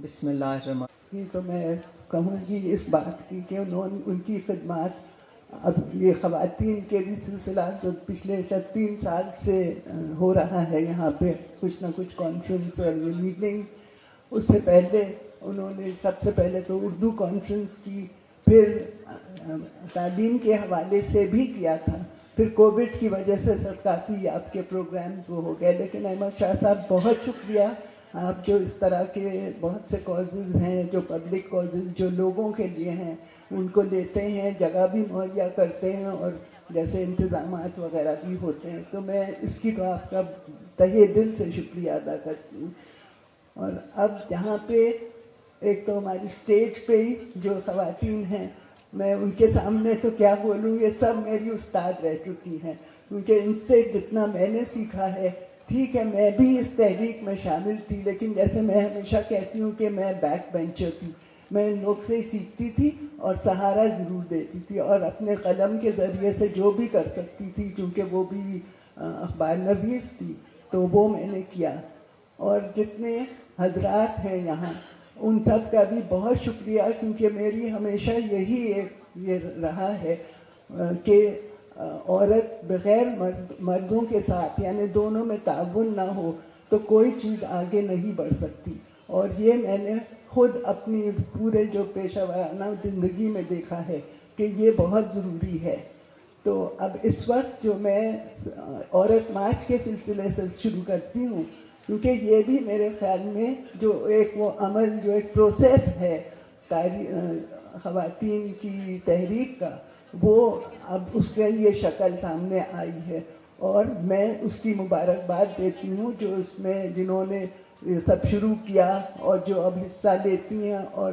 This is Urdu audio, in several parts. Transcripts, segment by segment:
بسم اللہ الرحمن تو میں کہوں گی اس بات کی کہ ان کی خدمات اب یہ خواتین کے بھی سلسلہ جو پچھلے 3 سال سے ہو رہا ہے یہاں پہ کچھ نہ کچھ کانفرنس اور میٹنگ. اس سے پہلے انہوں نے سب سے پہلے تو اردو کانفرنس کی, پھر تعلیم کے حوالے سے بھی کیا تھا, پھر کووڈ کی وجہ سے سر کافی آپ کے پروگرامز وہ ہو گئے. لیکن احمد شاہ صاحب بہت شکریہ, آپ جو اس طرح کے بہت سے کازز ہیں جو پبلک کازز جو لوگوں کے لیے ہیں ان کو لیتے ہیں, جگہ بھی مہیا کرتے ہیں اور جیسے انتظامات وغیرہ بھی ہوتے ہیں. تو میں اس کی تو آپ کا تہہ دل سے شکریہ ادا کرتی ہوں. اور اب یہاں پہ ایک تو ہماری اسٹیج پہ ہی جو خواتین ہیں, میں ان کے سامنے تو کیا بولوں, یہ سب میری استاد رہ چکی ہیں, کیونکہ ان سے جتنا میں نے سیکھا ہے. ٹھیک ہے میں بھی اس تحریک میں شامل تھی, لیکن جیسے میں ہمیشہ کہتی ہوں کہ میں بیک بینچر تھی, میں ان لوگ سے ہی سیکھتی تھی اور سہارا ضرور دیتی تھی, اور اپنے قلم کے ذریعے سے جو بھی کر سکتی تھی, کیونکہ وہ بھی اخبار نویس تھی, تو وہ میں نے کیا. اور جتنے حضرات ہیں یہاں ان سب کا بھی بہت شکریہ, کیونکہ میری ہمیشہ یہی یہ رہا ہے کہ عورت بغیر مردوں کے ساتھ یعنی دونوں میں تعاون نہ ہو تو کوئی چیز آگے نہیں بڑھ سکتی. اور یہ میں نے خود اپنی پورے جو پیشہ ورانہ زندگی میں دیکھا ہے کہ یہ بہت ضروری ہے. تو اب اس وقت جو میں عورت مارچ کے سلسلے سے شروع کرتی ہوں, کیونکہ یہ بھی میرے خیال میں جو ایک وہ عمل جو ایک پروسیس ہے خواتین کی تحریک کا, وہ اب اس کا یہ شکل سامنے آئی ہے. اور میں اس کی مبارکباد دیتی ہوں جو اس میں جنہوں نے یہ سب شروع کیا اور جو اب حصہ لیتی ہیں, اور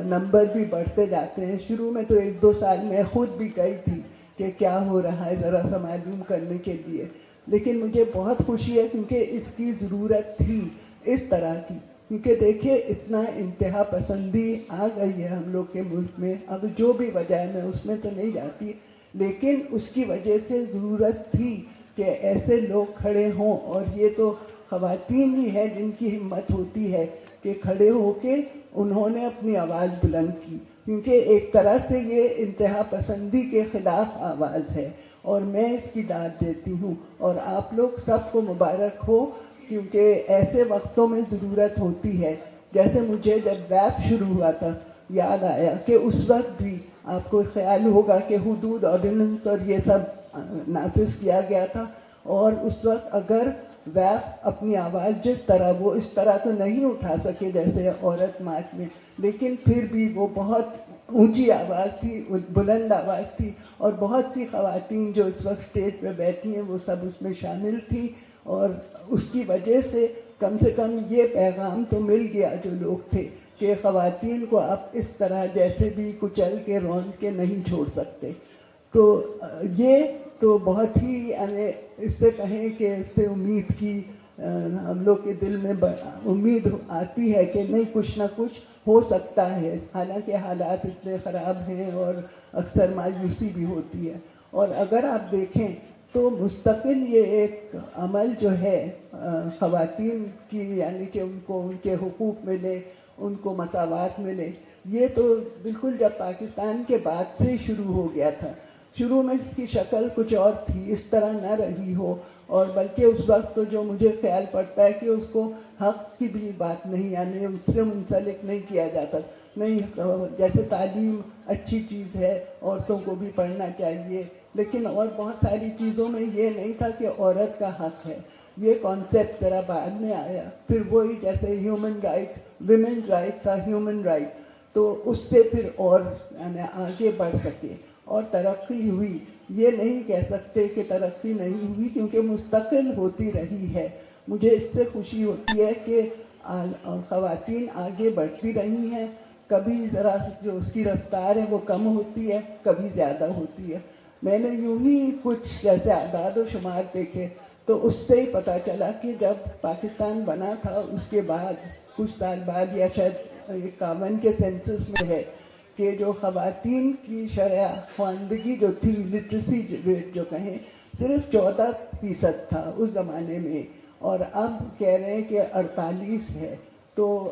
نمبر بھی بڑھتے جاتے ہیں. شروع میں تو 1-2 سال میں خود بھی گئی تھی کہ کیا ہو رہا ہے ذرا سا معلوم کرنے کے لیے, لیکن مجھے بہت خوشی ہے کیونکہ اس کی ضرورت تھی اس طرح کی. کیونکہ دیکھیے اتنا انتہا پسندی آ گئی ہے ہم لوگ کے ملک میں, اب جو بھی وجہ ہے میں اس میں تو نہیں جاتی, لیکن اس کی وجہ سے ضرورت تھی کہ ایسے لوگ کھڑے ہوں. اور یہ تو خواتین ہی ہے جن کی ہمت ہوتی ہے کہ کھڑے ہو کے انہوں نے اپنی آواز بلند کی, کیونکہ ایک طرح سے یہ انتہا پسندی کے خلاف آواز ہے, اور میں اس کی داد دیتی ہوں. اور آپ لوگ سب کو مبارک ہو, کیونکہ ایسے وقتوں میں ضرورت ہوتی ہے. جیسے مجھے جب ویب شروع ہوا تھا یاد آیا کہ اس وقت بھی آپ کو خیال ہوگا کہ حدود آرڈیننس اور یہ سب نافذ کیا گیا تھا, اور اس وقت اگر ویب اپنی آواز جس طرح وہ اس طرح تو نہیں اٹھا سکے جیسے عورت مارچ میں, لیکن پھر بھی وہ بہت اونچی آواز تھی, بلند آواز تھی, اور بہت سی خواتین جو اس وقت اسٹیج پہ بیٹھی ہیں وہ سب اس میں شامل تھی. اور اس کی وجہ سے کم یہ پیغام تو مل گیا جو لوگ تھے کہ خواتین کو آپ اس طرح جیسے بھی کچل کے رون کے نہیں چھوڑ سکتے. تو یہ تو بہت ہی یعنی اس سے کہیں کہ اس سے امید کی ہم لوگ کے دل میں امید آتی ہے کہ نہیں کچھ نہ کچھ ہو سکتا ہے, حالانکہ حالات اتنے خراب ہیں اور اکثر مایوسی بھی ہوتی ہے. اور اگر آپ دیکھیں تو مستقل یہ ایک عمل جو ہے خواتین کی, یعنی کہ ان کو ان کے حقوق ملے, ان کو مساوات ملے, یہ تو بالکل جب پاکستان کے بعد سے شروع ہو گیا تھا. شروع میں اس کی شکل کچھ اور تھی, اس طرح نہ رہی ہو, اور بلکہ اس وقت تو جو مجھے خیال پڑتا ہے کہ اس کو حق کی بھی بات نہیں, یعنی اس سے منسلک نہیں کیا جاتا. نہیں, جیسے تعلیم اچھی چیز ہے, عورتوں کو بھی پڑھنا چاہیے, لیکن اور بہت ساری چیزوں میں یہ نہیں تھا کہ عورت کا حق ہے. یہ کانسیپٹ ذرا بعد میں آیا. پھر وہی جیسے ہیومن رائٹ, ویمن رائٹ تھا ہیومن رائٹ, تو اس سے پھر اور یعنی آگے بڑھ سکے اور ترقی ہوئی. یہ نہیں کہہ سکتے کہ ترقی نہیں ہوئی, کیونکہ مستقل ہوتی رہی ہے. مجھے اس سے خوشی ہوتی ہے کہ خواتین آگے بڑھتی رہی ہیں. کبھی ذرا جو اس کی رفتار ہے وہ کم ہوتی ہے, کبھی زیادہ ہوتی ہے. میں نے یوں ہی کچھ جیسے اعداد و شمار دیکھے تو اس سے ہی پتہ چلا کہ جب پاکستان بنا تھا اس کے بعد کچھ سال بعد, یا شاید 51 کے سینسس میں ہے کہ جو خواتین کی شرح خواندگی جو تھی, لٹریسی ریٹ جو کہیں, صرف 14% تھا اس زمانے میں, اور اب کہہ رہے ہیں کہ 48 ہے. تو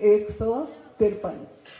153,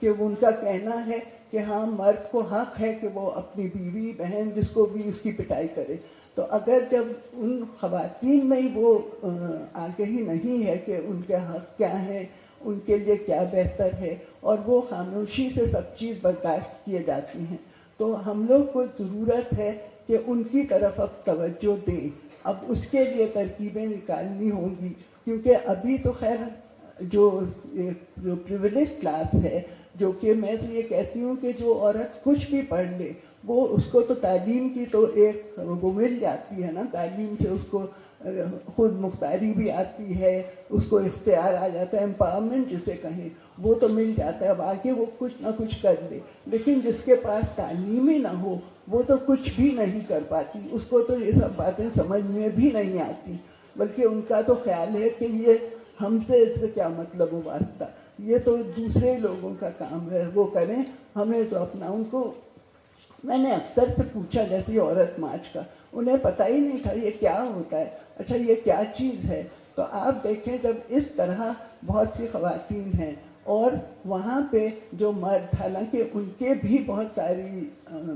کہ ان کا کہنا ہے کہ ہاں مرد کو حق ہے کہ وہ اپنی بیوی بہن جس کو بھی اس کی پٹائی کرے. تو اگر جب ان خواتین میں ہی وہ آگہی نہیں ہے کہ ان کے حق کیا ہیں, ان کے لیے کیا بہتر ہے, اور وہ خاموشی سے سب چیز برداشت کیے جاتی ہیں, تو ہم لوگ کو ضرورت ہے کہ ان کی طرف اب توجہ دیں. اب اس کے لیے ترکیبیں نکالنی ہوں گی, کیونکہ ابھی تو خیر جو پریویلیج کلاس ہے, جو کہ میں تو یہ کہتی ہوں کہ جو عورت کچھ بھی پڑھ لے وہ اس کو تو تعلیم کی تو ایک وہ مل جاتی ہے نا, تعلیم سے اس کو خود مختاری بھی آتی ہے, اس کو اختیار آ جاتا ہے, امپاورمنٹ جسے کہیں وہ تو مل جاتا ہے. اب آگے وہ کچھ نہ کچھ کر لے, لیکن جس کے پاس تعلیم ہی نہ ہو وہ تو کچھ بھی نہیں کر پاتی, اس کو تو یہ سب باتیں سمجھ میں بھی نہیں آتی, بلکہ ان کا تو خیال ہے کہ یہ ہم سے اس سے کیا مطلب و واسطہ, یہ تو دوسرے لوگوں کا کام ہے, وہ کریں, ہمیں تو اپنا. ان کو میں نے اکثر سے پوچھا جیسے عورت مارچ کا, انہیں پتہ ہی نہیں تھا یہ کیا ہوتا ہے, اچھا یہ کیا چیز ہے. تو آپ دیکھیں جب اس طرح بہت سی خواتین ہیں اور وہاں پہ جو مرد, حالانکہ ان کے بھی بہت ساری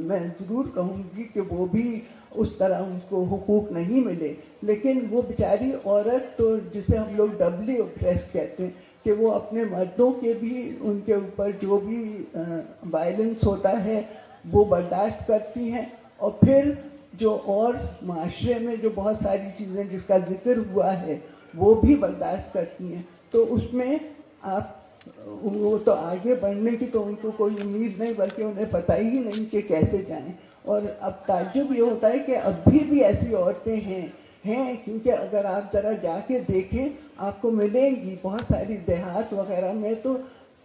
میں ضرور کہوں گی کہ وہ بھی اس طرح ان کو حقوق نہیں ملے, لیکن وہ بیچاری عورت تو جسے ہم لوگ ڈبلی اوپریس کہتے ہیں کہ وہ اپنے مردوں کے بھی ان کے اوپر جو بھی وائلنس ہوتا ہے وہ برداشت کرتی ہیں, اور پھر جو اور معاشرے میں جو بہت ساری چیزیں جس کا ذکر ہوا ہے وہ بھی برداشت کرتی ہیں. تو اس میں آپ وہ تو آگے بڑھنے کی تو ان کو کوئی امید نہیں, بلکہ انہیں پتہ ہی نہیں کہ کیسے جائیں. اور اب تعجب یہ ہوتا ہے کہ اب بھی ایسی عورتیں ہیں, کیونکہ اگر آپ ذرا جا کے دیکھیں آپ کو ملیں گی بہت ساری دیہات وغیرہ میں تو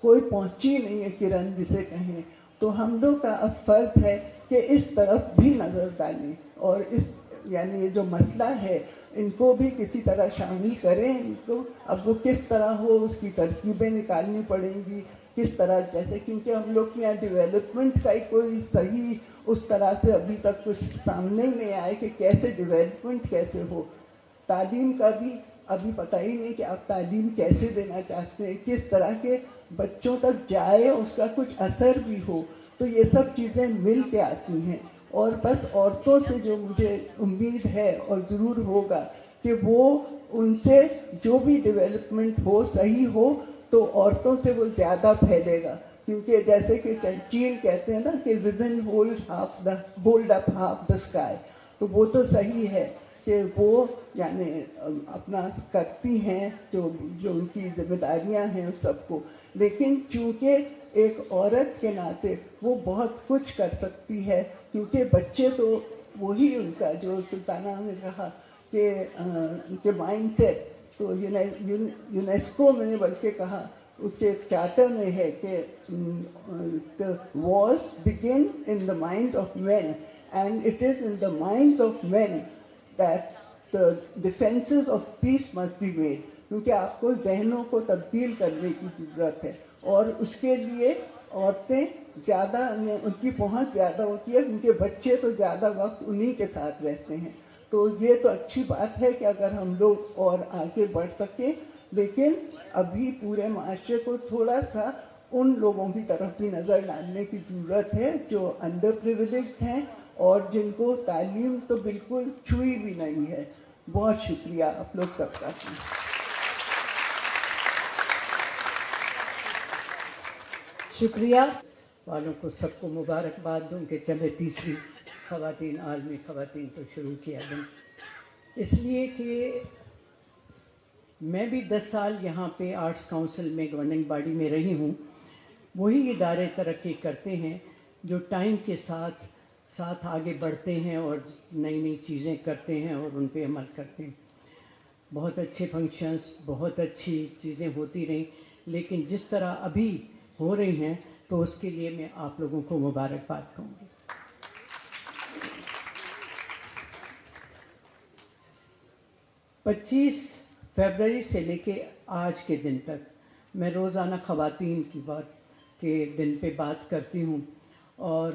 کوئی پہنچی نہیں ہے کرن جسے کہیں. تو ہم لوگ کا اب فرض ہے کہ اس طرف بھی نظر ڈالیں, اور اس یعنی یہ جو مسئلہ ہے ان کو بھی کسی طرح شامل کریں. ان کو اب وہ کس طرح ہو اس کی ترکیبیں نکالنی پڑیں گی, کس طرح, جیسے کیونکہ ہم لوگ کے یہاں ڈیولپمنٹ کا ہی کوئی صحیح اس طرح سے ابھی تک کچھ سامنے ہی نہیں آئے کہ کیسے ڈیولپمنٹ کیسے ہو. تعلیم کا بھی ابھی پتہ ہی نہیں کہ آپ تعلیم کیسے دینا چاہتے ہیں, کس طرح کے بچوں تک جائے, اس کا کچھ اثر بھی ہو. تو یہ سب چیزیں مل کے آتی ہیں, اور بس عورتوں سے جو مجھے امید ہے اور ضرور ہوگا کہ وہ ان سے جو بھی ڈیولپمنٹ ہو صحیح ہو تو عورتوں سے وہ زیادہ پھیلے گا. کیونکہ جیسے کہ چین کہتے ہیں نا کہ women hold up half the sky, تو وہ تو صحیح ہے کہ وہ یعنی اپنا کرتی ہیں جو ان کی ذمہ داریاں ہیں اس سب کو, لیکن چونکہ ایک عورت کے ناطے وہ بہت کچھ کر سکتی ہے, کیونکہ بچے تو وہی ان کا جو سلطانہ نے کہا کہ ان کے مائنڈ سیٹ تو یونیسکو میں نے بلکہ کہا اس کے چارٹر میں ہے کہ wars begin in the mind of men and it is in the minds of men that the defenses of peace must be made. کیونکہ آپ کو ذہنوں کو تبدیل کرنے کی ضرورت ہے, اور اس کے لیے عورتیں زیادہ ان کی پہنچ زیادہ ہوتی ہے, کیونکہ بچے تو زیادہ وقت انہی کے ساتھ رہتے ہیں. تو یہ تو اچھی بات ہے کہ اگر ہم لوگ اور آگے بڑھ سکیں, لیکن ابھی پورے معاشرے کو تھوڑا سا ان لوگوں کی طرف بھی نظر ڈالنے کی ضرورت ہے جو انڈر پریویلیجڈ ہیں اور جن کو تعلیم تو بالکل چھوئی بھی نہیں ہے. بہت شکریہ آپ لوگ سب کا. شکریہ والوں کو, سب کو مبارکباد دوں کہ چلے تیسری خواتین عالمی خواتین تو شروع کیا دن, اس لیے کہ میں بھی 10 سال یہاں پہ آرٹس کونسل میں گورننگ باڈی میں رہی ہوں. وہی ادارے ترقی کرتے ہیں جو ٹائم کے ساتھ ساتھ آگے بڑھتے ہیں اور نئی نئی چیزیں کرتے ہیں اور ان پہ عمل کرتے ہیں. بہت اچھے فنکشنز, بہت اچھی چیزیں ہوتی رہیں, لیکن جس طرح ابھی ہو رہی ہیں تو اس کے لیے میں آپ لوگوں کو مبارکباد کہوں گی. 25 فروری سے لے کے آج کے دن تک میں روزانہ خواتین کی بات کے دن پہ بات کرتی ہوں, اور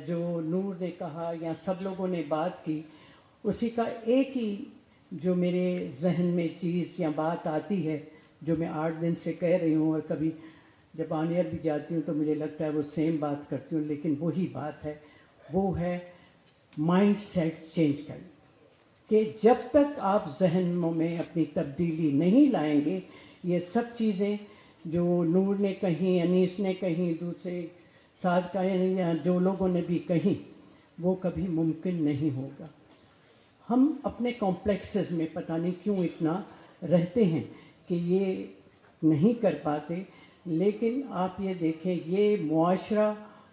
جو نور نے کہا یا سب لوگوں نے بات کی, اسی کا ایک ہی جو میرے ذہن میں چیز یا بات آتی ہے جو میں 8 دن سے کہہ رہی ہوں, اور کبھی جب آن ایئر بھی جاتی ہوں تو مجھے لگتا ہے وہ سیم بات کرتی ہوں، لیکن وہی بات ہے، وہ ہے مائنڈ سیٹ چینج کرنا، کہ جب تک آپ ذہنوں میں اپنی تبدیلی نہیں لائیں گے، یہ سب چیزیں جو نور نے کہیں، انیس نے کہیں، دوسرے صادقہ یا جو لوگوں نے بھی کہیں، وہ کبھی ممکن نہیں ہوگا۔ ہم اپنے کمپلیکسز میں پتہ نہیں کیوں اتنا رہتے ہیں کہ یہ نہیں کر پاتے، لیکن آپ یہ دیکھیں، یہ معاشرہ،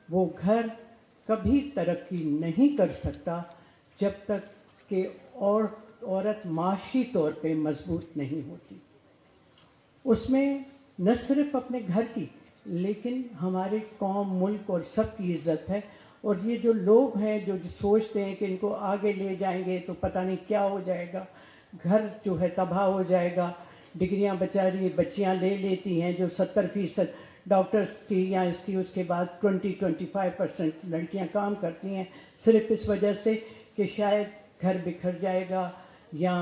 وہ گھر کبھی ترقی نہیں کر سکتا جب تک کہ عورت معاشی طور پہ مضبوط نہیں ہوتی۔ اس میں نہ صرف اپنے گھر کی، لیکن ہمارے قوم، ملک اور سب کی عزت ہے۔ اور یہ جو لوگ ہیں جو سوچتے ہیں کہ ان کو آگے لے جائیں گے تو پتہ نہیں کیا ہو جائے گا، گھر جو ہے تباہ ہو جائے گا، ڈگریاں بیچاری بچیاں لے لیتی ہیں جو 70% ڈاکٹرس کی یا اس کے بعد 20-25% لڑکیاں کام کرتی ہیں، صرف اس وجہ سے کہ شاید گھر بکھر جائے گا یا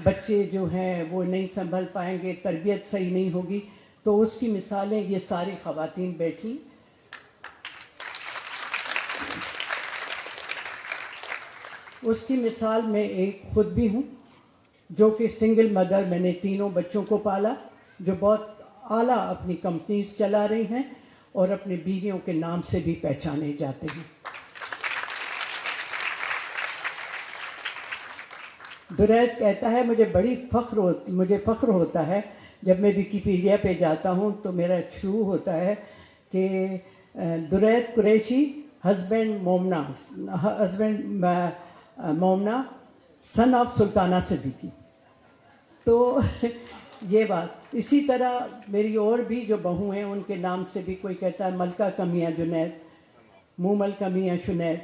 بچے جو ہیں وہ نہیں سنبھل پائیں گے، تربیت صحیح نہیں ہوگی۔ تو اس کی مثالیں یہ ساری خواتین بیٹھی۔ اس کی مثال میں ایک خود بھی ہوں، جو کہ سنگل مدر، میں نے تینوں بچوں کو پالا، جو بہت اعلیٰ اپنی کمپنیز چلا رہی ہیں اور اپنے بیویوں کے نام سے بھی پہچانے جاتے ہیں۔ درید کہتا ہے مجھے فخر ہوتا ہے جب میں ویکیپیڈیا پہ جاتا ہوں تو میرا شروع ہوتا ہے کہ درید Qureshi, husband Momina sun of سلطانہ صدیقی۔ تو یہ بات اسی طرح میری اور بھی جو بہو ہیں ان کے نام سے بھی کوئی کہتا ہے ملکہ کمیاں جنید، مومل کمیاں شنید۔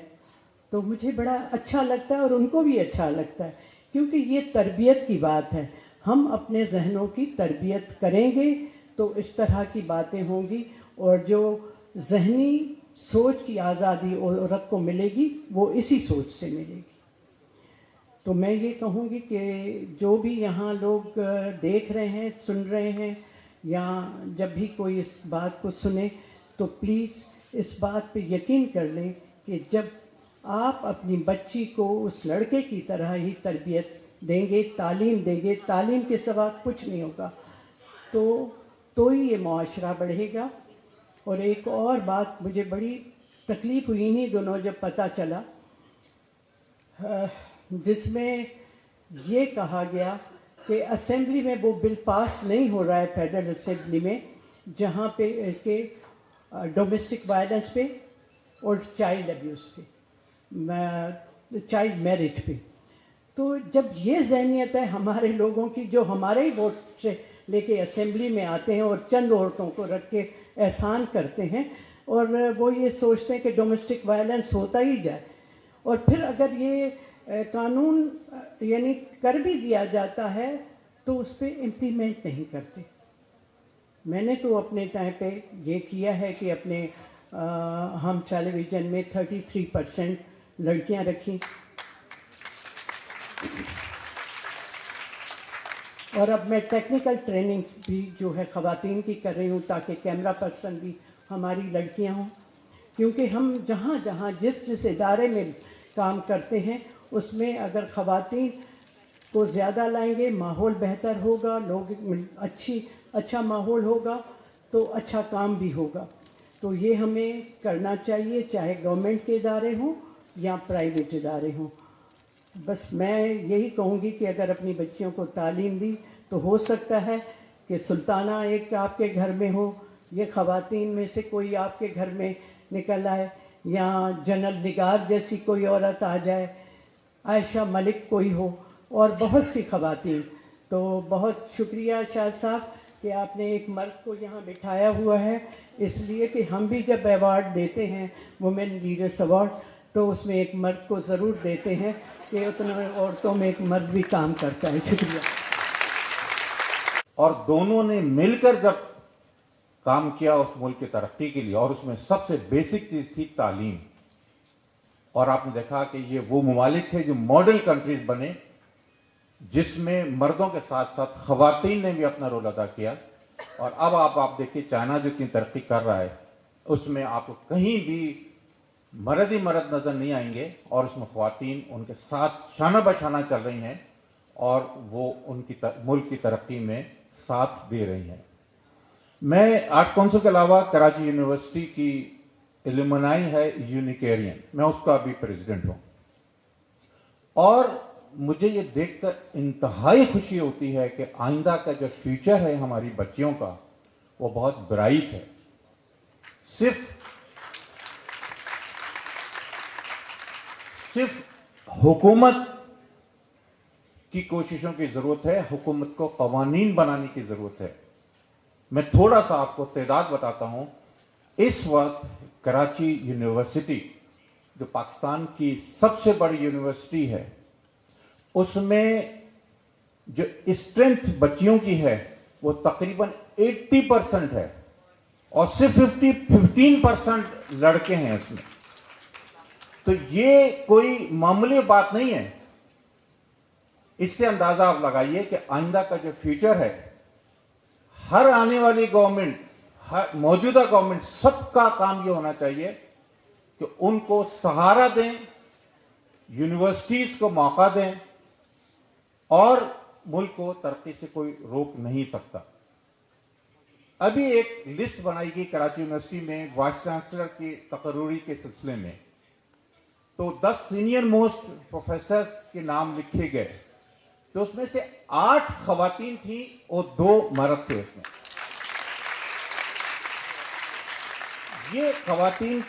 تو مجھے بڑا اچھا لگتا ہے اور ان کو بھی اچھا لگتا ہے، کیونکہ یہ تربیت کی بات ہے۔ ہم اپنے ذہنوں کی تربیت کریں گے تو اس طرح کی باتیں ہوں گی، اور جو ذہنی سوچ کی آزادی عورت کو ملے گی وہ اسی سوچ سے ملے گی۔ تو میں یہ کہوں گی کہ جو بھی یہاں لوگ دیکھ رہے ہیں، سن رہے ہیں، یا جب بھی کوئی اس بات کو سنے تو پلیز اس بات پہ یقین کر لیں کہ جب آپ اپنی بچی کو اس لڑکے کی طرح ہی تربیت دیں گے، تعلیم دیں گے، تعلیم کے سوا کچھ نہیں ہوگا، تو ہی یہ معاشرہ بڑھے گا۔ اور ایک اور بات مجھے بڑی تکلیف ہوئی انہی دنوں جب پتہ چلا، جس میں یہ کہا گیا کہ اسمبلی میں وہ بل پاس نہیں ہو رہا ہے، فیڈرل اسمبلی میں، جہاں پہ کہ ڈومیسٹک وائلنس پہ اور چائلڈ ابیوز پہ، چائلڈ میرج پہ۔ تو جب یہ ذہنیت ہے ہمارے لوگوں کی، جو ہمارے ہی ووٹ سے لے کے اسمبلی میں آتے ہیں اور چند عورتوں کو رکھ کے احسان کرتے ہیں، اور وہ یہ سوچتے ہیں کہ ڈومیسٹک وائلنس ہوتا ہی جائے، اور پھر اگر یہ قانون یعنی کر بھی دیا جاتا ہے تو اس پہ امپلیمنٹ نہیں کرتے۔ میں نے تو اپنے ٹائم پہ یہ کیا ہے کہ اپنے ہم ٹیلی ویژن میں 33% لڑکیاں رکھیں، اور اب میں ٹیکنیکل ٹریننگ بھی جو ہے خواتین کی کر رہی ہوں تاکہ کیمرہ پرسن بھی ہماری لڑکیاں ہوں، کیونکہ ہم جہاں جس ادارے میں کام کرتے ہیں اس میں اگر خواتین کو زیادہ لائیں گے، ماحول بہتر ہوگا، لوگ اچھا ماحول ہوگا تو اچھا کام بھی ہوگا۔ تو یہ ہمیں کرنا چاہیے، چاہے گورنمنٹ کے ادارے ہوں یا پرائیویٹ ادارے ہوں۔ بس میں یہی کہوں گی کہ اگر اپنی بچیوں کو تعلیم دی تو ہو سکتا ہے کہ سلطانہ ایک آپ کے گھر میں ہو، یہ خواتین میں سے کوئی آپ کے گھر میں نکل آئے، یا جنرل نگار جیسی کوئی عورت آ جائے، عائشہ ملک کوئی ہو، اور بہت سی خواتین۔ تو بہت شکریہ شاہ صاحب کہ آپ نے ایک مرد کو یہاں بٹھایا ہوا ہے، اس لیے کہ ہم بھی جب ایوارڈ دیتے ہیں وومن لیڈرس ایوارڈ تو اس میں ایک مرد کو ضرور دیتے ہیں کہ اتنے عورتوں میں ایک مرد بھی کام کرتا ہے۔ شکریہ۔ اور دونوں نے مل کر جب کام کیا اس ملک کی ترقی کے لیے، اور اس میں سب سے بیسک چیز تھی تعلیم، اور آپ نے دیکھا کہ یہ وہ ممالک تھے جو ماڈل کنٹریز بنے جس میں مردوں کے ساتھ ساتھ خواتین نے بھی اپنا رول ادا کیا، اور اب آپ دیکھیے چائنا جو اتنی ترقی کر رہا ہے اس میں آپ کو کہیں بھی مرد ہی مرد نظر نہیں آئیں گے، اور اس میں خواتین ان کے ساتھ شانہ بشانہ چل رہی ہیں اور وہ ان کی ملک کی ترقی میں ساتھ دے رہی ہیں۔ میں آرٹس کونسل کے علاوہ کراچی یونیورسٹی کی ایلومنائی ہے یونیکیرین، میں اس کا بھی پریزیڈنٹ ہوں، اور مجھے یہ دیکھ کر انتہائی خوشی ہوتی ہے کہ آئندہ کا جو فیوچر ہے ہماری بچیوں کا وہ بہت برائٹ ہے۔ صرف حکومت کی کوششوں کی ضرورت ہے، حکومت کو قوانین بنانے کی ضرورت ہے۔ میں تھوڑا سا آپ کو تعداد بتاتا ہوں۔ اس وقت کراچی یونیورسٹی جو پاکستان کی سب سے بڑی یونیورسٹی ہے، اس میں جو اسٹرینتھ بچیوں کی ہے وہ تقریباً 80% ہے، اور صرف 15% لڑکے ہیں اس میں۔ تو یہ کوئی معمولی بات نہیں ہے۔ اس سے اندازہ آپ لگائیے کہ آئندہ کا جو فیوچر ہے، ہر آنے والی گورنمنٹ، ہر موجودہ گورنمنٹ، سب کا کام یہ ہونا چاہیے کہ ان کو سہارا دیں، یونیورسٹیز کو موقع دیں، اور ملک کو ترقی سے کوئی روک نہیں سکتا۔ ابھی ایک لسٹ بنائی گئی کراچی یونیورسٹی میں وائس چانسلر کی تقرری کے سلسلے میں، تو 10 سینئر موسٹ پروفیسرز کے نام لکھے گئے، تو اس میں سے 8 خواتین تھیں اور 2 مرد تھے اس میں۔ یہ خواتین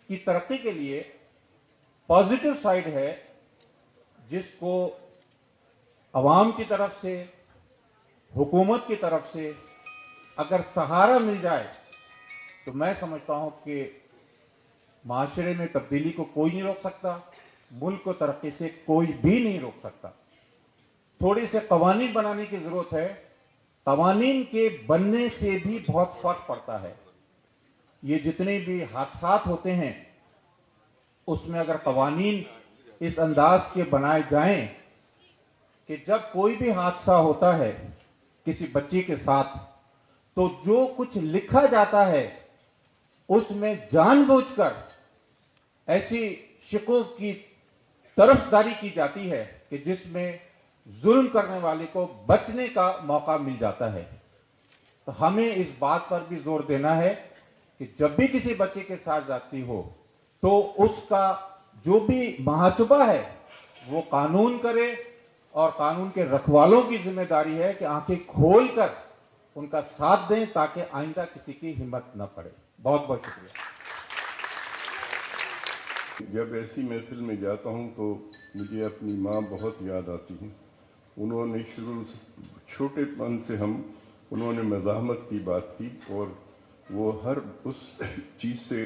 کی ترقی کے لیے پازیٹو سائیڈ ہے، جس کو عوام کی طرف سے، حکومت کی طرف سے اگر سہارا مل جائے تو میں سمجھتا ہوں کہ معاشرے میں تبدیلی کو کوئی نہیں روک سکتا، ملک کو ترقی سے کوئی بھی نہیں روک سکتا۔ تھوڑی سے قوانین بنانے کی ضرورت ہے۔ قوانین کے بننے سے بھی بہت فرق پڑتا ہے۔ یہ جتنے بھی حادثات ہوتے ہیں اس میں اگر قوانین اس انداز کے بنائے جائیں کہ جب کوئی بھی حادثہ ہوتا ہے کسی بچی کے ساتھ، تو جو کچھ لکھا جاتا ہے اس میں جان بوجھ کر ایسی شقوں کی طرفداری کی جاتی ہے کہ جس میں ظلم کرنے والے کو بچنے کا موقع مل جاتا ہے۔ تو ہمیں اس بات پر بھی زور دینا ہے کہ جب بھی کسی بچے کے ساتھ زیادتی ہو تو اس کا جو بھی محاسبہ ہے وہ قانون کرے، اور قانون کے رکھوالوں کی ذمہ داری ہے کہ آنکھیں کھول کر ان کا ساتھ دیں تاکہ آئندہ کسی کی ہمت نہ پڑے۔ بہت بہت شکریہ۔ جب ایسی محفل میں جاتا ہوں تو مجھے اپنی ماں بہت یاد آتی ہیں۔ انہوں نے چھوٹے پن سے انہوں نے مزاحمت کی بات کی، اور وہ ہر اس چیز سے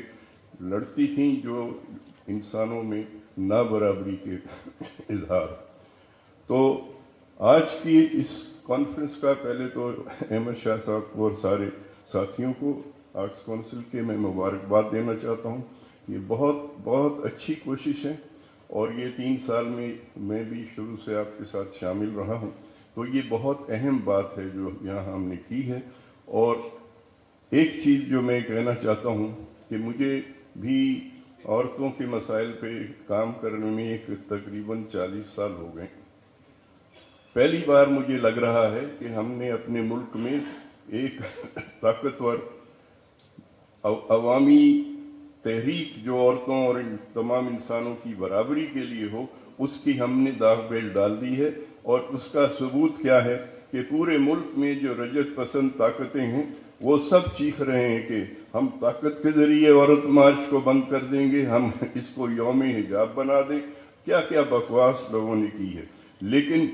لڑتی تھیں جو انسانوں میں نابرابری کے اظہار۔ تو آج کی اس کانفرنس کا پہلے تو احمد شاہ صاحب کو اور سارے ساتھیوں کو آرٹس کونسل کے میں مبارکباد دینا چاہتا ہوں۔ یہ بہت بہت اچھی کوشش ہے، اور یہ 3 سال میں بھی شروع سے آپ کے ساتھ شامل رہا ہوں، تو یہ بہت اہم بات ہے جو یہاں ہم نے کی ہے۔ اور ایک چیز جو میں کہنا چاہتا ہوں کہ مجھے بھی عورتوں کے مسائل پہ کام کرنے میں تقریباً 40 سال ہو گئے۔ پہلی بار مجھے لگ رہا ہے کہ ہم نے اپنے ملک میں ایک طاقتور عوامی تحریک جو عورتوں اور تمام انسانوں کی برابری کے لیے ہو، اس کی ہم نے داغ بیل ڈال دی ہے۔ اور اس کا ثبوت کیا ہے کہ پورے ملک میں جو رجت پسند طاقتیں ہیں وہ سب چیخ رہے ہیں کہ ہم طاقت کے ذریعے عورت مارچ کو بند کر دیں گے، ہم اس کو یوم حجاب بنا دیں۔ کیا کیا بکواس لوگوں نے کی ہے۔ لیکن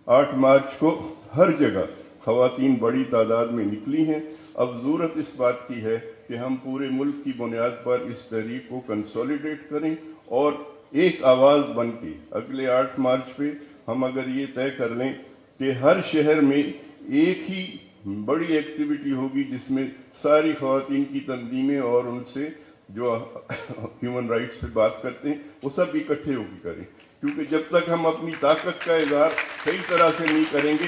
8 مارچ کو ہر جگہ خواتین بڑی تعداد میں نکلی ہیں۔ اب ضرورت اس بات کی ہے کہ ہم پورے ملک کی بنیاد پر اس تحریک کو کنسولیڈیٹ کریں، اور ایک آواز بن کے اگلے 8 مارچ پہ ہم اگر یہ طے کر لیں کہ ہر شہر میں ایک ہی بڑی ایکٹیویٹی ہوگی جس میں ساری خواتین کی تنظیمیں اور ان سے جو ہیومن رائٹس پہ بات کرتے ہیں وہ سب اکٹھے ہو کے کریں، کیونکہ جب تک ہم اپنی طاقت کا اظہار صحیح طرح سے نہیں کریں گے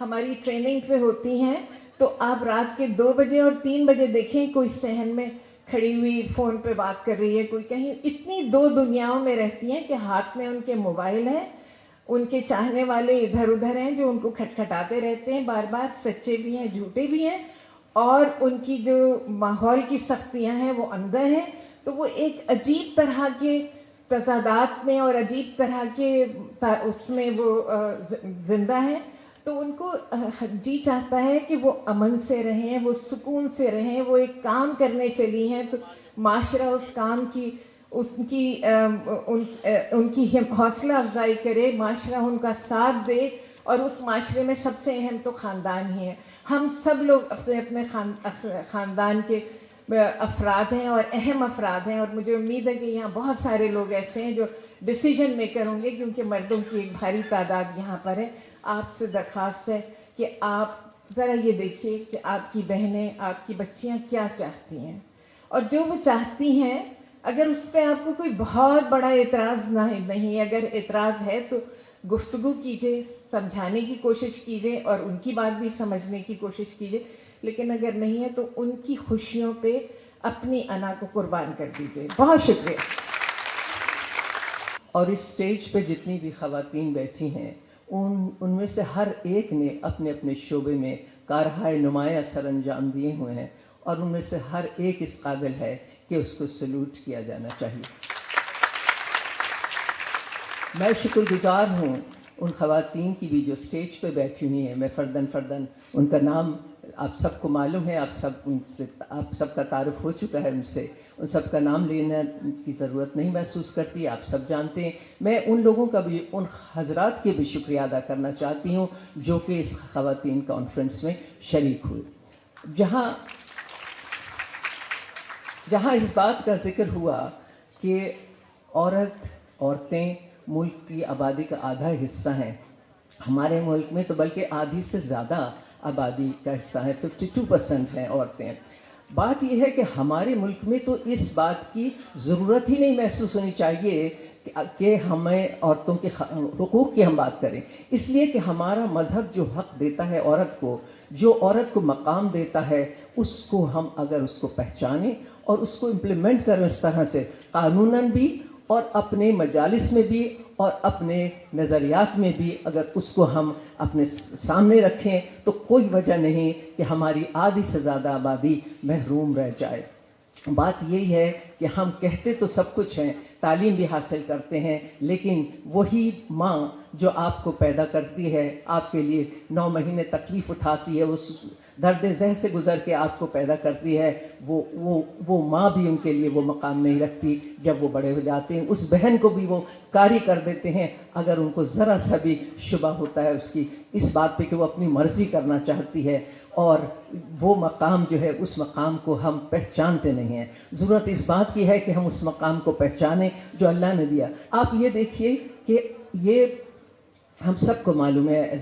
ہماری ٹریننگ پہ ہوتی ہیں تو آپ رات کے 2 بجے اور 3 بجے دیکھیں کوئی صحن میں کھڑی ہوئی فون پہ بات کر رہی ہے, کوئی کہیں, اتنی 2 دنیاؤں میں رہتی ہیں کہ ہاتھ میں ان کے موبائل ہے, ان کے چاہنے والے ادھر ادھر ہیں جو ان کو کھٹکھٹاتے رہتے ہیں بار بار, سچے بھی ہیں جھوٹے بھی ہیں, اور ان کی جو ماحول کی سختیاں ہیں وہ اندر ہیں. تو وہ ایک عجیب طرح کے تضادات میں اور عجیب طرح کے اس میں وہ زندہ ہیں. تو ان کو جی چاہتا ہے کہ وہ امن سے رہیں, وہ سکون سے رہیں, وہ ایک کام کرنے چلی ہیں تو معاشرہ اس کام کی ان کی حوصلہ افزائی کرے, معاشرہ ان کا ساتھ دے, اور اس معاشرے میں سب سے اہم تو خاندان ہی ہے. ہم سب لوگ اپنے اپنے خاندان کے افراد ہیں اور اہم افراد ہیں, اور مجھے امید ہے کہ یہاں بہت سارے لوگ ایسے ہیں جو ڈیسیجن میکر ہوں گے, کیونکہ مردوں کی ایک بھاری تعداد یہاں پر ہے. آپ سے درخواست ہے کہ آپ ذرا یہ دیکھیے کہ آپ کی بہنیں, آپ کی بچیاں کیا چاہتی ہیں, اور جو وہ چاہتی ہیں اگر اس پہ آپ کو کوئی بہت بڑا اعتراض نہیں, اگر اعتراض ہے تو گفتگو کیجیے, سمجھانے کی کوشش کیجیے اور ان کی بات بھی سمجھنے کی کوشش کیجیے, لیکن اگر نہیں ہے تو ان کی خوشیوں پہ اپنی انا کو قربان کر دیجیے. بہت شکریہ. اور اس سٹیج پہ جتنی بھی خواتین بیٹھی ہیں ان میں سے ہر ایک نے اپنے اپنے شعبے میں کارہائے نمایاں سر انجام دیے ہوئے ہیں, اور ان میں سے ہر ایک اس قابل ہے کہ اس کو سلوٹ کیا جانا چاہیے. میں شکر گزار ہوں ان خواتین کی بھی جو سٹیج پہ بیٹھی ہوئی ہیں. میں فرداً ان کا نام آپ سب کو معلوم ہے, آپ سب کا تعارف ہو چکا ہے ان سے, ان سب کا نام لینے کی ضرورت نہیں محسوس کرتی, آپ سب جانتے ہیں. میں ان لوگوں کا بھی, ان حضرات کے بھی شکریہ ادا کرنا چاہتی ہوں جو کہ اس خواتین کانفرنس میں شریک ہوئے. جہاں اس بات کا ذکر ہوا کہ عورتیں ملک کی آبادی کا آدھا حصہ ہیں, ہمارے ملک میں تو بلکہ آدھی سے زیادہ آبادی کا حصہ ہے, 52% ہیں عورتیں. بات یہ ہے کہ ہمارے ملک میں تو اس بات کی ضرورت ہی نہیں محسوس ہونی چاہیے کہ ہمیں عورتوں کے حقوق کی ہم بات کریں, اس لیے کہ ہمارا مذہب جو حق دیتا ہے عورت کو, جو عورت کو مقام دیتا ہے, اس کو ہم اگر اس کو پہچانیں اور اس کو امپلیمنٹ کریں اس طرح سے, قانوناً بھی اور اپنے مجالس میں بھی اور اپنے نظریات میں بھی, اگر اس کو ہم اپنے سامنے رکھیں تو کوئی وجہ نہیں کہ ہماری آدھی سے زیادہ آبادی محروم رہ جائے. بات یہی ہے کہ ہم کہتے تو سب کچھ ہیں, تعلیم بھی حاصل کرتے ہیں, لیکن وہی ماں جو آپ کو پیدا کرتی ہے, آپ کے لیے 9 مہینے تکلیف اٹھاتی ہے, اس درد ذہ سے گزر کے آپ کو پیدا کرتی ہے, وہ ماں بھی ان کے لیے وہ مقام نہیں رکھتی جب وہ بڑے ہو جاتے ہیں. اس بہن کو بھی وہ کاری کر دیتے ہیں اگر ان کو ذرا سا بھی شبہ ہوتا ہے اس بات پہ کہ وہ اپنی مرضی کرنا چاہتی ہے, اور وہ مقام جو ہے اس مقام کو ہم پہچانتے نہیں ہیں. ضرورت اس بات کی ہے کہ ہم اس مقام کو پہچانیں جو اللہ نے دیا. آپ یہ دیکھیے کہ یہ ہم سب کو معلوم ہے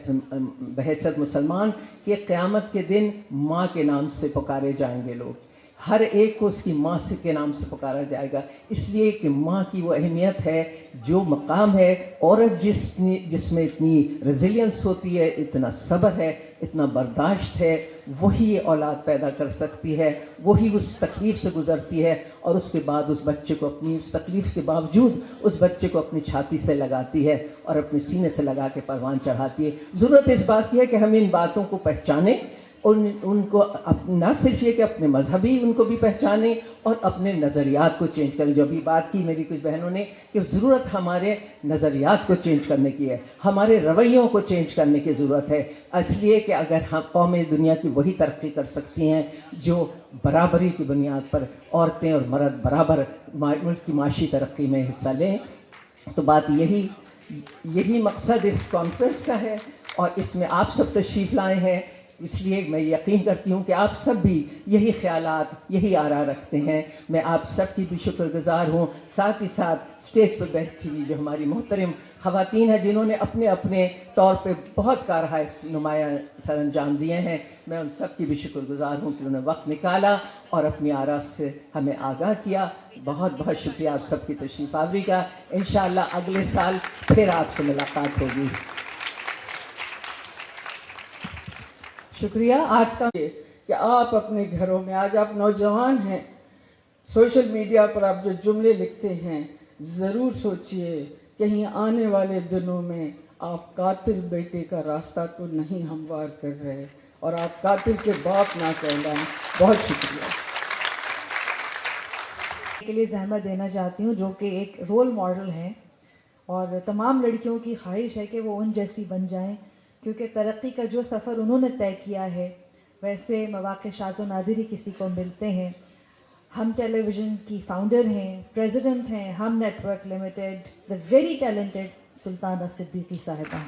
بحیثیت مسلمان کہ قیامت کے دن ماں کے نام سے پکارے جائیں گے لوگ, ہر ایک کو اس کی ماں سے کے نام سے پکارا جائے گا, اس لیے کہ ماں کی وہ اہمیت ہے, جو مقام ہے. عورت جس میں اتنی ریزیلینس ہوتی ہے, اتنا صبر ہے, اتنا برداشت ہے, وہی اولاد پیدا کر سکتی ہے, وہی اس تکلیف سے گزرتی ہے, اور اس کے بعد اس بچے کو اپنی اس تکلیف کے باوجود اس بچے کو اپنی چھاتی سے لگاتی ہے اور اپنے سینے سے لگا کے پروان چڑھاتی ہے. ضرورت اس بات کی ہے کہ ہم ان باتوں کو پہچانیں, ان کو نہ صرف یہ کہ اپنے مذہبی ان کو بھی پہچانیں اور اپنے نظریات کو چینج کریں. جو ابھی بات کی میری کچھ بہنوں نے کہ ضرورت ہمارے نظریات کو چینج کرنے کی ہے, ہمارے رویوں کو چینج کرنے کی ضرورت ہے, اس لیے کہ اگر ہم قومیں دنیا کی وہی ترقی کر سکتی ہیں جو برابری کی بنیاد پر عورتیں اور مرد برابر ملک کی معاشی ترقی میں حصہ لیں, تو بات یہی مقصد اس کانفرنس کا ہے, اور اس میں آپ سب تشریف لائے ہیں. اس لیے میں یقین کرتی ہوں کہ آپ سب بھی یہی خیالات, یہی آراء رکھتے ہیں. میں آپ سب کی بھی شکر گزار ہوں. ساتھ ہی ساتھ اسٹیج پہ بیٹھی ہوئی جو ہماری محترم خواتین ہیں جنہوں نے اپنے اپنے طور پہ بہت کارہائے نمایاں سر انجام دیے ہیں, میں ان سب کی بھی شکر گزار ہوں کہ انہوں نے وقت نکالا اور اپنی آراء سے ہمیں آگاہ کیا. بہت بہت شکریہ آپ سب کی تشریف آوری کا. انشاءاللہ اگلے سال پھر آپ سے ملاقات ہوگی. شکریہ. آج کا کہ آپ اپنے گھروں میں، آج آپ نوجوان ہیں، سوشل میڈیا پر آپ جو جملے لکھتے ہیں، ضرور سوچئے کہیں آنے والے دنوں میں آپ قاتل بیٹے کا راستہ تو نہیں ہموار کر رہے اور آپ قاتل کے باپ نہ کہلائیں. بہت شکریہ. کے لیے زحمت دینا چاہتی ہوں، جو کہ ایک رول ماڈل ہیں، اور تمام لڑکیوں کی خواہش ہے کہ وہ ان جیسی بن جائیں، کیونکہ ترقی کا جو سفر انہوں نے طے کیا ہے ویسے مواقع شاذ و نادر ہی کسی کو ملتے ہیں. ہم ٹیلی ویژن کی فاؤنڈر ہیں، پریزیڈنٹ ہیں Hum network limited, the very talented Sultana Siddiqui صاحبہ.